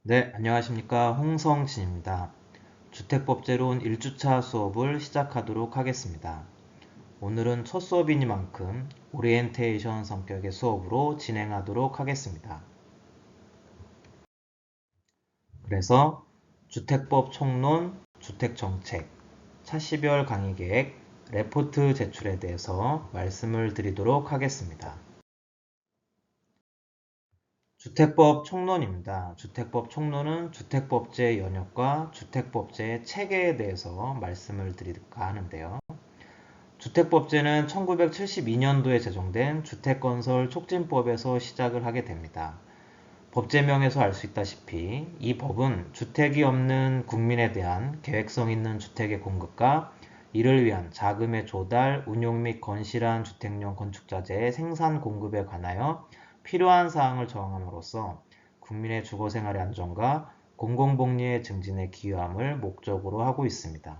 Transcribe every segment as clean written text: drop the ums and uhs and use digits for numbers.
네, 안녕하십니까. 홍성진입니다. 주택법제론 1주차 수업을 시작하도록 하겠습니다. 오늘은 첫 수업이니만큼 오리엔테이션 성격의 수업으로 진행하도록 하겠습니다. 그래서 주택법 총론, 주택정책, 차시별 강의계획, 레포트 제출에 대해서 말씀을 드리도록 하겠습니다. 주택법 총론입니다. 주택법 총론은 주택법제 연역과 주택법제 체계에 대해서 말씀을 드릴까 하는데요. 주택법제는 1972년도에 제정된 주택건설 촉진법에서 시작을 하게 됩니다. 법제명에서 알 수 있다시피 이 법은 주택이 없는 국민에 대한 계획성 있는 주택의 공급과 이를 위한 자금의 조달, 운용 및 건실한 주택용 건축자재의 생산 공급에 관하여 필요한 사항을 정함으로써 국민의 주거생활의 안정과 공공복리의 증진에 기여함을 목적으로 하고 있습니다.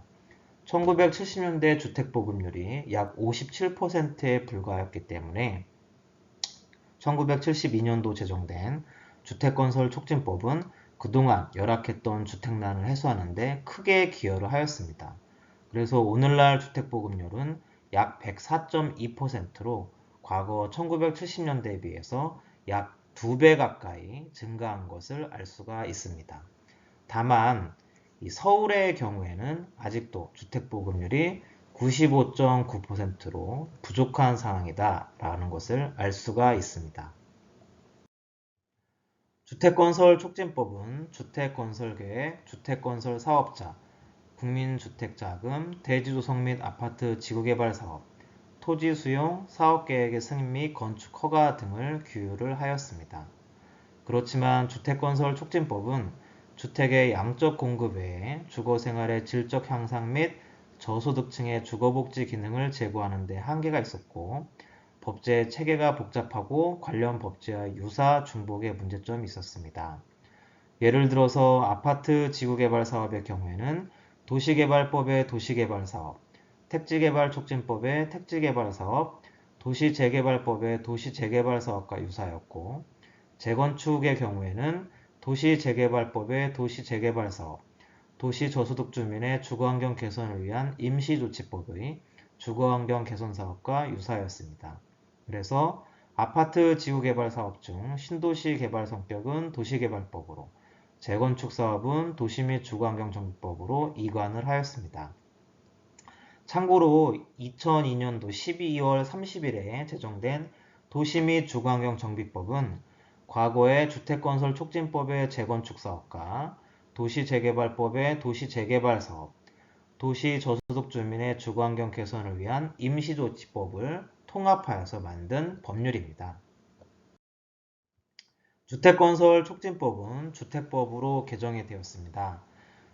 1970년대 주택보급률이 약 57%에 불과하였기 때문에 1972년도 제정된 주택건설촉진법은 그동안 열악했던 주택난을 해소하는 데 크게 기여를 하였습니다. 그래서 오늘날 주택보급률은 약 104.2%로 과거 1970년대에 비해서 약 2배 가까이 증가한 것을 알 수가 있습니다. 다만 서울의 경우에는 아직도 주택보급률이 95.9%로 부족한 상황이다라는 것을 알 수가 있습니다. 주택건설촉진법은 주택건설계획, 주택건설사업자, 국민주택자금, 대지조성 및 아파트 지구개발사업, 토지수용, 사업계획의 승인 및 건축 허가 등을 규율을 하였습니다. 그렇지만 주택건설촉진법은 주택의 양적 공급 외에 주거생활의 질적 향상 및 저소득층의 주거복지 기능을 제고하는 데 한계가 있었고 법제 체계가 복잡하고 관련 법제와 유사 중복의 문제점이 있었습니다. 예를 들어서 아파트 지구개발 사업의 경우에는 도시개발법의 도시개발사업, 택지개발촉진법의 택지개발사업, 도시재개발법의 도시재개발사업과 유사였고 재건축의 경우에는 도시재개발법의 도시재개발사업, 도시저소득 주민의 주거환경 개선을 위한 임시조치법의 주거환경 개선사업과 유사였습니다. 그래서 아파트 지구개발 사업 중 신도시 개발 성격은 도시개발법으로, 재건축 사업은 도시 및 주거환경정비법으로 이관을 하였습니다. 참고로 2002년도 12월 30일에 제정된 도시 및 주거환경정비법은 과거의 주택건설촉진법의 재건축사업과 도시재개발법의 도시재개발사업, 도시저소득 주민의 주거환경 개선을 위한 임시조치법을 통합하여서 만든 법률입니다. 주택건설촉진법은 주택법으로 개정이 되었습니다.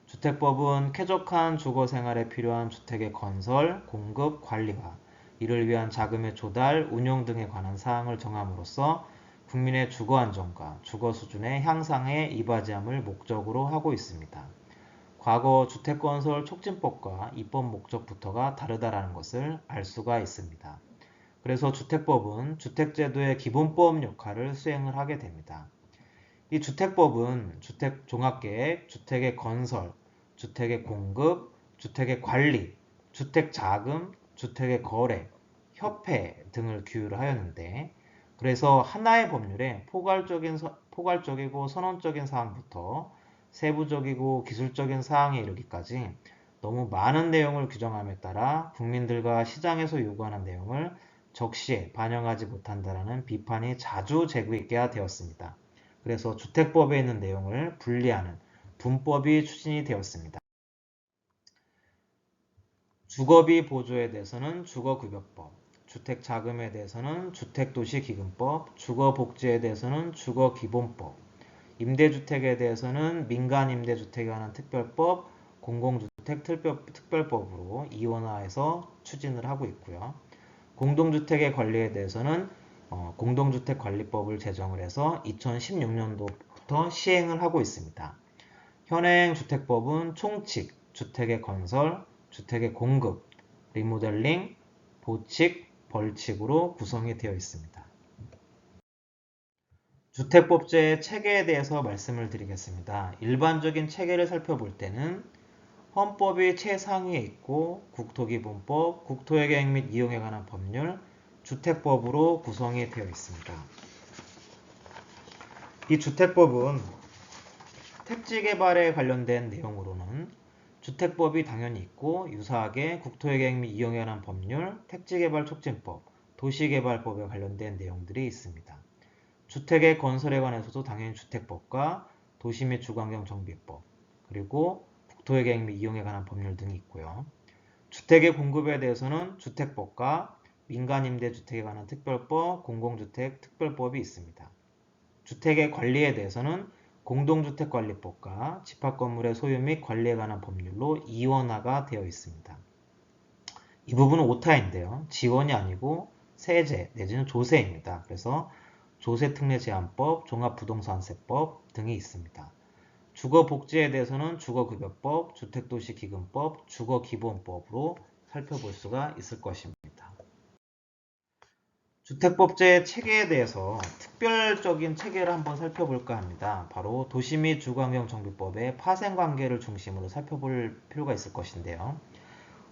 주택법은 쾌적한 주거생활에 필요한 주택의 건설, 공급, 관리와 이를 위한 자금의 조달, 운용 등에 관한 사항을 정함으로써 국민의 주거 안정과 주거 수준의 향상에 이바지함을 목적으로 하고 있습니다. 과거 주택건설 촉진법과 입법 목적부터가 다르다는 것을 알 수가 있습니다. 그래서 주택법은 주택제도의 기본법 역할을 수행을 하게 됩니다. 이 주택법은 주택 종합계획, 주택의 건설, 주택의 공급, 주택의 관리, 주택 자금, 주택의 거래, 협회 등을 규율 하였는데 그래서 하나의 법률에 포괄적이고 선언적인 사항부터 세부적이고 기술적인 사항에 이르기까지 너무 많은 내용을 규정함에 따라 국민들과 시장에서 요구하는 내용을 적시에 반영하지 못한다라는 비판이 자주 제기가 되었습니다. 그래서 주택법에 있는 내용을 분리하는 분법이 추진이 되었습니다. 주거비 보조에 대해서는 주거급여법, 주택자금에 대해서는 주택도시기금법, 주거복지에 대해서는 주거기본법, 임대주택에 대해서는 민간임대주택에 관한 특별법, 공공주택 특별법으로 이원화해서 추진을 하고 있고요. 공동주택의 관리에 대해서는 공동주택관리법을 제정을 해서 2016년도부터 시행을 하고 있습니다. 현행 주택법은 총칙, 주택의 건설, 주택의 공급, 리모델링, 보칙, 벌칙으로 구성이 되어 있습니다. 주택법제의 체계에 대해서 말씀을 드리겠습니다. 일반적인 체계를 살펴볼 때는 헌법이 최상위에 있고 국토기본법, 국토의계획 및 이용에 관한 법률, 주택법으로 구성이 되어 있습니다. 이 주택법은 택지개발에 관련된 내용으로는 주택법이 당연히 있고 유사하게 국토의계획 및 이용에 관한 법률, 택지개발 촉진법, 도시개발법에 관련된 내용들이 있습니다. 주택의 건설에 관해서도 당연히 주택법과 도시 및 주거환경 정비법, 그리고 국토의계획 및 이용에 관한 법률 등이 있고요. 주택의 공급에 대해서는 주택법과 민간임대주택에 관한 특별법, 공공주택 특별법이 있습니다. 주택의 관리에 대해서는 공동주택관리법과 집합건물의 소유 및 관리에 관한 법률로 이원화가 되어 있습니다. 이 부분은 오타인데요. 지원이 아니고 세제 내지는 조세입니다. 그래서 조세특례제한법, 종합부동산세법 등이 있습니다. 주거복지에 대해서는 주거급여법, 주택도시기금법, 주거기본법으로 살펴볼 수가 있을 것입니다. 주택법제 체계에 대해서 특별적인 체계를 한번 살펴볼까 합니다. 바로 도시 및 주거환경정비법의 파생관계를 중심으로 살펴볼 필요가 있을 것인데요.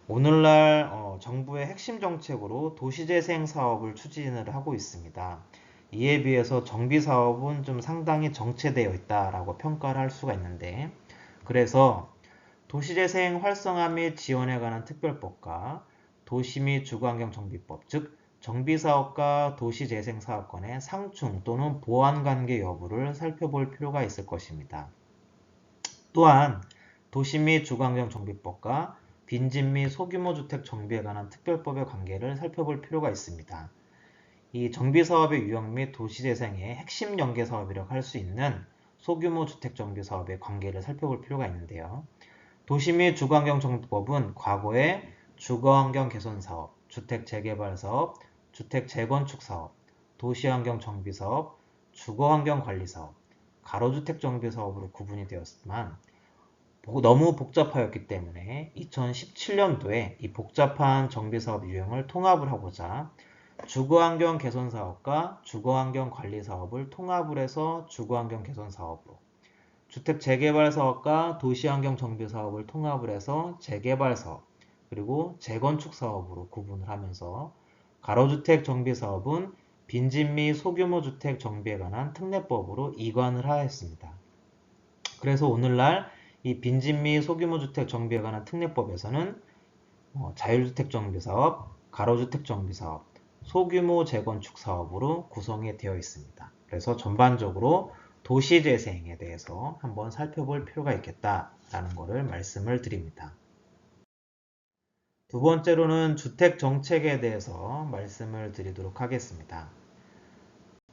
오늘날 정부의 핵심 정책으로 도시재생 사업을 추진을 하고 있습니다. 이에 비해서 정비사업은 좀 상당히 정체되어 있다라고 평가를 할 수가 있는데, 그래서 도시재생 활성화 및 지원에 관한 특별법과 도시 및 주거환경정비법, 즉 정비사업과 도시재생사업 간의 상충 또는 보완관계 여부를 살펴볼 필요가 있을 것입니다. 또한 도시 및 주거환경정비법과 빈집 및 소규모 주택 정비에 관한 특별법의 관계를 살펴볼 필요가 있습니다. 이 정비사업의 유형 및 도시재생의 핵심 연계사업이라고 할 수 있는 소규모 주택 정비사업의 관계를 살펴볼 필요가 있는데요. 도시 및 주거환경정비법은 과거에 주거환경 개선사업, 주택재개발사업, 주택재건축사업, 도시환경정비사업, 주거환경관리사업, 가로주택 정비사업으로 구분이 되었지만 너무 복잡하였기 때문에 2017년도에 이 복잡한 정비사업 유형을 통합을 하고자 주거환경 개선사업과 주거환경관리사업을 통합을 해서 주거환경 개선사업으로, 주택재개발사업과 도시환경정비사업을 통합을 해서 재개발사업, 그리고 재건축사업으로 구분을 하면서 가로주택 정비사업은 빈집 및 소규모 주택 정비에 관한 특례법으로 이관을 하였습니다. 그래서 오늘날 이 빈집 및 소규모 주택 정비에 관한 특례법에서는 자율주택 정비사업, 가로주택 정비사업, 소규모 재건축 사업으로 구성이 되어 있습니다. 그래서 전반적으로 도시재생에 대해서 한번 살펴볼 필요가 있겠다라는 것을 말씀을 드립니다. 두 번째로는 주택정책에 대해서 말씀을 드리도록 하겠습니다.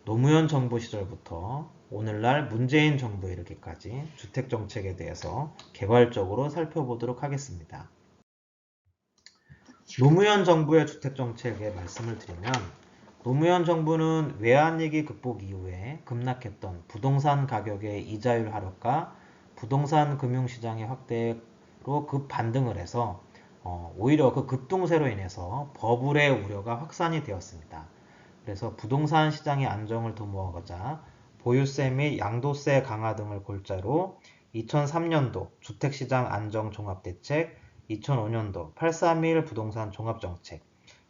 노무현 정부 시절부터 오늘날 문재인 정부에 이르기까지 주택정책에 대해서 개괄적으로 살펴보도록 하겠습니다. 노무현 정부의 주택정책에 말씀을 드리면, 노무현 정부는 외환위기 극복 이후에 급락했던 부동산 가격의 이자율 하락과 부동산 금융시장의 확대로 급반등을 해서 오히려 그 급등세로 인해서 버블의 우려가 확산이 되었습니다. 그래서 부동산 시장의 안정을 도모하고자 보유세 및 양도세 강화 등을 골자로 2003년도 주택시장 안정 종합대책, 2005년도 831 부동산 종합정책,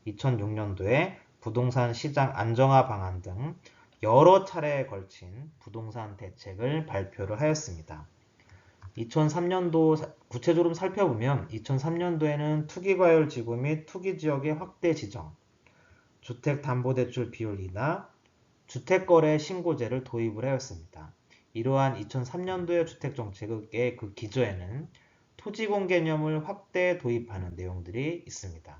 2006년도에 부동산 시장 안정화 방안 등 여러 차례에 걸친 부동산 대책을 발표를 하였습니다. 2003년도 구체적으로 살펴보면 2003년도에는 투기과열 지구 및 투기지역의 확대 지정, 주택담보대출 비율 인하, 주택거래 신고제를 도입을 하였습니다. 이러한 2003년도의 주택정책의 그 기조에는 토지공 개념을 확대 도입하는 내용들이 있습니다.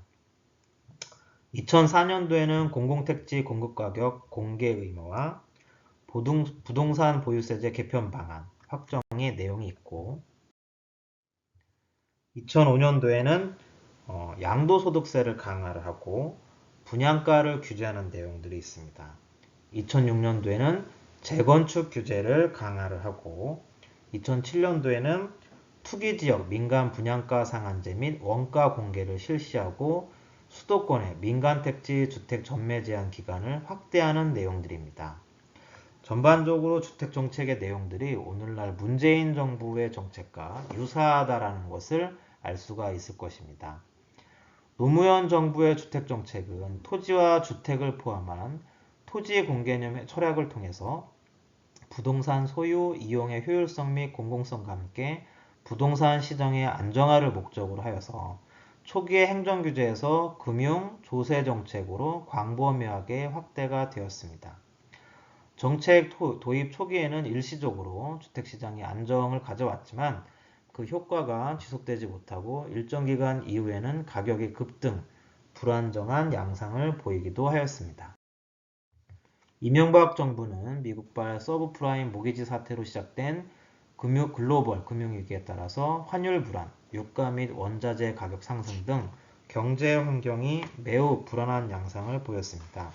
2004년도에는 공공택지 공급가격 공개 의무화, 부동산 보유세제 개편 방안 확정의 내용이 있고, 2005년도에는 양도소득세를 강화를 하고 분양가를 규제하는 내용들이 있습니다. 2006년도에는 재건축 규제를 강화를 하고 2007년도에는 투기지역 민간 분양가 상한제 및 원가 공개를 실시하고 수도권의 민간택지 주택 전매 제한 기간을 확대하는 내용들입니다. 전반적으로 주택정책의 내용들이 오늘날 문재인 정부의 정책과 유사하다라는 것을 알 수가 있을 것입니다. 노무현 정부의 주택정책은 토지와 주택을 포함한 토지 공개념의 철학을 통해서 부동산 소유, 이용의 효율성 및 공공성과 함께 부동산 시장의 안정화를 목적으로 하여서 초기의 행정규제에서 금융, 조세정책으로 광범위하게 확대가 되었습니다. 정책 도입 초기에는 일시적으로 주택시장이 안정을 가져왔지만 그 효과가 지속되지 못하고 일정 기간 이후에는 가격이 급등, 불안정한 양상을 보이기도 하였습니다. 이명박 정부는 미국발 서브프라임 모기지 사태로 시작된 글로벌 금융위기에 따라서 환율 불안, 유가 및 원자재 가격 상승 등 경제 환경이 매우 불안한 양상을 보였습니다.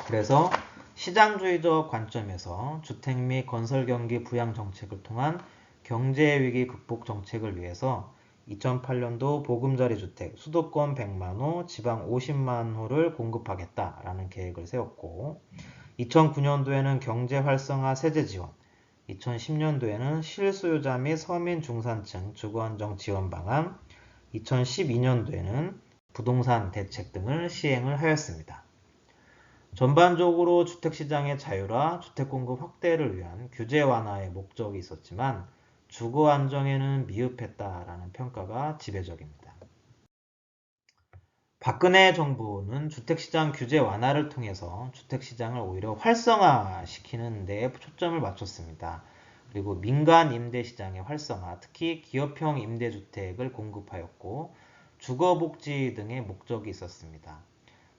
그래서 시장주의적 관점에서 주택 및 건설 경기 부양 정책을 통한 경제 위기 극복 정책을 위해서 2008년도 보금자리 주택 수도권 100만 호, 지방 50만 호를 공급하겠다라는 계획을 세웠고 2009년도에는 경제 활성화 세제 지원, 2010년도에는 실소유자 및 서민 중산층 주거 안정 지원 방안, 2012년도에는 부동산 대책 등을 시행을 하였습니다. 전반적으로 주택시장의 자유화, 주택공급 확대를 위한 규제 완화의 목적이 있었지만 주거 안정에는 미흡했다라는 평가가 지배적입니다. 박근혜 정부는 주택시장 규제 완화를 통해서 주택시장을 오히려 활성화시키는 데 초점을 맞췄습니다. 그리고 민간 임대시장의 활성화, 특히 기업형 임대주택을 공급하였고 주거복지 등의 목적이 있었습니다.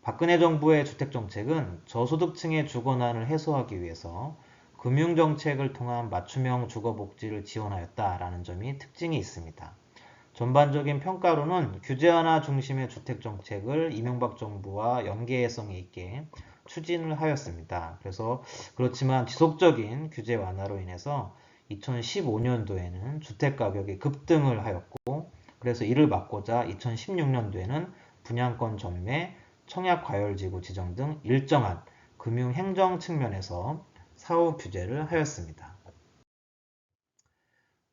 박근혜 정부의 주택정책은 저소득층의 주거난을 해소하기 위해서 금융정책을 통한 맞춤형 주거복지를 지원하였다라는 점이 특징이 있습니다. 전반적인 평가로는 규제 완화 중심의 주택정책을 이명박 정부와 연계성이 있게 추진을 하였습니다. 그렇지만 지속적인 규제 완화로 인해서 2015년도에는 주택가격이 급등을 하였고 그래서 이를 막고자 2016년도에는 분양권 전매, 청약과열지구 지정 등 일정한 금융행정 측면에서 사후 규제를 하였습니다.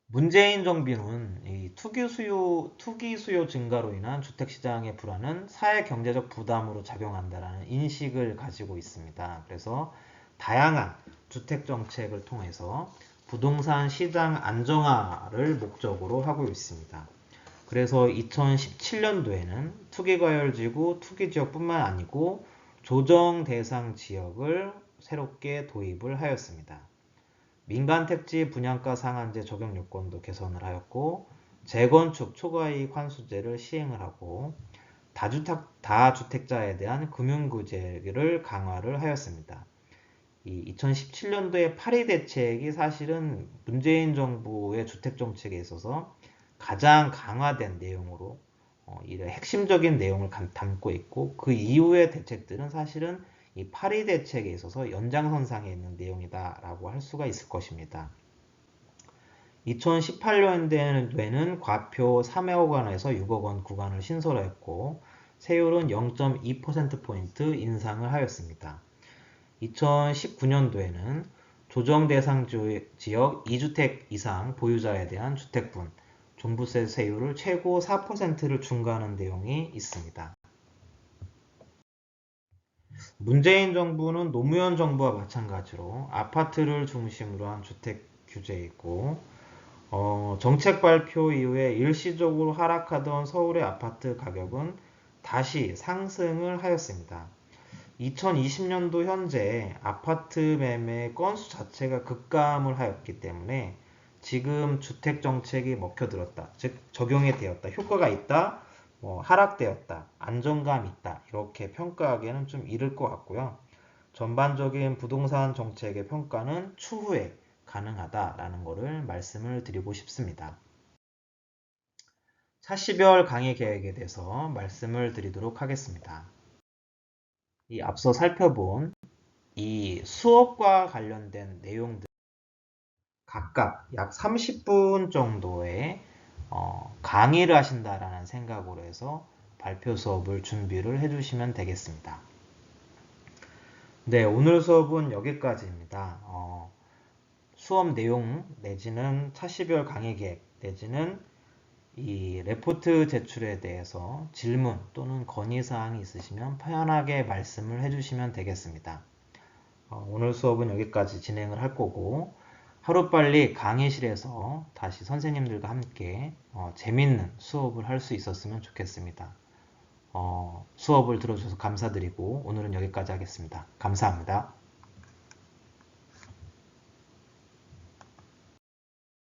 문재인 정부는 이 투기 수요 증가로 인한 주택시장의 불안은 사회경제적 부담으로 작용한다는 인식을 가지고 있습니다. 그래서 다양한 주택정책을 통해서 부동산 시장 안정화를 목적으로 하고 있습니다. 그래서 2017년도에는 투기과열지구, 투기지역뿐만 아니고 조정 대상 지역을 새롭게 도입을 하였습니다. 민간택지 분양가 상한제 적용 요건도 개선을 하였고 재건축 초과이익 환수제를 시행을 하고 다주택자에 대한 금융구제를 강화를 하였습니다. 이 2017년도의 파리 대책이 사실은 문재인 정부의 주택정책에 있어서 가장 강화된 내용으로 이런 핵심적인 내용을 담고 있고 그 이후의 대책들은 사실은 이 파리 대책에 있어서 연장선상에 있는 내용이다라고 할 수가 있을 것입니다. 2018년도에는 과표 3억 원에서 6억 원 구간을 신설했고 세율은 0.2%포인트 인상을 하였습니다. 2019년도에는 조정 대상 지역 2주택 이상 보유자에 대한 주택분, 종부세 세율을 최고 4%를 중과하는 내용이 있습니다. 문재인 정부는 노무현 정부와 마찬가지로 아파트를 중심으로 한 주택 규제이고 정책 발표 이후에 일시적으로 하락하던 서울의 아파트 가격은 다시 상승을 하였습니다. 2020년도 현재 아파트 매매 건수 자체가 급감을 하였기 때문에 지금 주택정책이 먹혀들었다, 즉 적용이 되었다, 효과가 있다, 하락되었다, 안정감 있다 이렇게 평가하기에는 좀 이를 것 같고요. 전반적인 부동산 정책의 평가는 추후에 가능하다라는 것을 말씀을 드리고 싶습니다. 차시별 강의 계획에 대해서 말씀을 드리도록 하겠습니다. 이 앞서 살펴본 이 수업과 관련된 내용들 각각 약 30분 정도의 강의를 하신다라는 생각으로 해서 발표 수업을 준비를 해주시면 되겠습니다. 네, 오늘 수업은 여기까지입니다. 수업 내용 내지는 차시별 강의 계획 내지는 이 레포트 제출에 대해서 질문 또는 건의사항이 있으시면 편하게 말씀을 해주시면 되겠습니다. 오늘 수업은 여기까지 진행을 할 거고 하루빨리 강의실에서 다시 선생님들과 함께 재밌는 수업을 할 수 있었으면 좋겠습니다. 수업을 들어주셔서 감사드리고 오늘은 여기까지 하겠습니다. 감사합니다.